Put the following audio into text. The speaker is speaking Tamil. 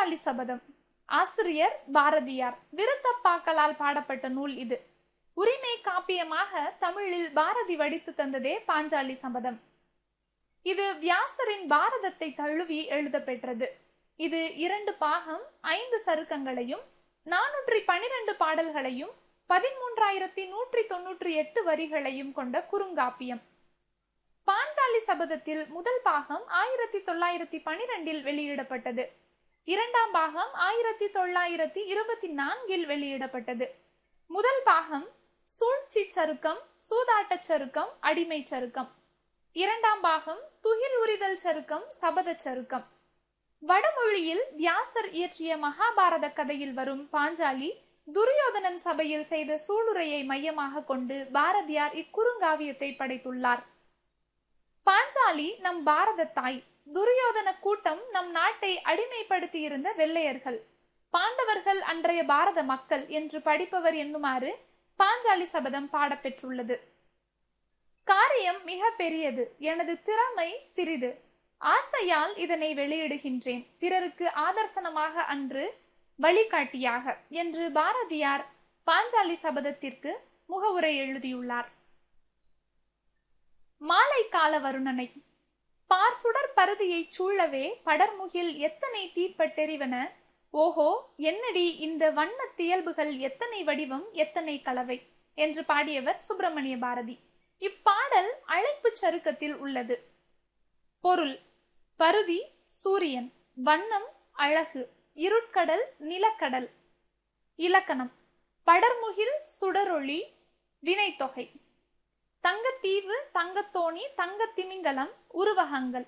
பாஞ்சாலி சபதம். ஆசிரியர் பாரதியார். விருத்தப்பாக்களால் பாடப்பட்ட நூல் இது. உரிமை காப்பியமாக தமிழில் பாரதி வடித்து தந்ததே பாஞ்சாலி சபதம். இது வியாசரின் பாரதத்தை தழுவி எழுத பெற்றது. இது 2 பாகம், 5 சருக்கங்களையும் 412 பாடல்களையும் 13,198 வரிகளையும் கொண்ட குறுங்காப்பியம். பாஞ்சாலி சபதத்தில் முதல் பாகம் 1912 வெளியிடப்பட்டது. 2ஆம் பாகம் 1924 வெளியிடப்பட்டது. முதல் பாகம் சூழ்ச்சி சருக்கம், சூதாட்டச் சருக்கம், அடிமை சருக்கம். 2ஆம் பாகம் துகில் உரிதல் சருக்கம், சபத சருக்கம். வடமொழியில் வியாசர் இயற்றிய மகாபாரத கதையில் வரும் பாஞ்சாலி துரியோதனன் சபையில் செய்த சூளுரையை மையமாக கொண்டு பாரதியார் இக்குறுங்காவியத்தை படைத்துள்ளார். பாஞ்சாலி நம் பாரத தாய். துரியோதன கூட்டம் நம் நாட்டை அடிமைப்படுத்தி இருந்த வெள்ளையர்கள். பாண்டவர்கள் அன்றைய பாரத மக்கள் என்று படிப்பவர் எண்ணுமாறு பாஞ்சாலி சபதம் பாடப்பெற்றுள்ளது. காரியம் மிக பெரியது, எனது திறமை சிறிது. ஆசையால் இதனை வெளியிடுகின்றேன், பிறருக்கு ஆதர்சனமாக அன்று வழிகாட்டியாக என்று பாரதியார் பாஞ்சாலி சபதத்திற்கு முகவுரை எழுதியுள்ளார். மாலை கால வருணனை. பார் சுடர் பருதியை சூழவே படர்முகில் எத்தனை தீப்பட்டெறிவன. ஓஹோ, என்னடி இந்த வண்ண தியல்புகள், எத்தனை வடிவம், எத்தனை கலவை என்று பாடியவர் சுப்பிரமணிய பாரதி. இப்பாடல் அழைப்பு சருக்கத்தில் உள்ளது. பொருள்: பருதி சூரியன், வண்ணம் அழகு, இருட்கடல் நிலக்கடல். இலக்கணம்: படர்முகில் சுடரொளி. வினைத்தொகை: தங்கத்தீவு, தங்கத்தோணி, தங்கத்திமிங்கலம். உருவகங்கள்: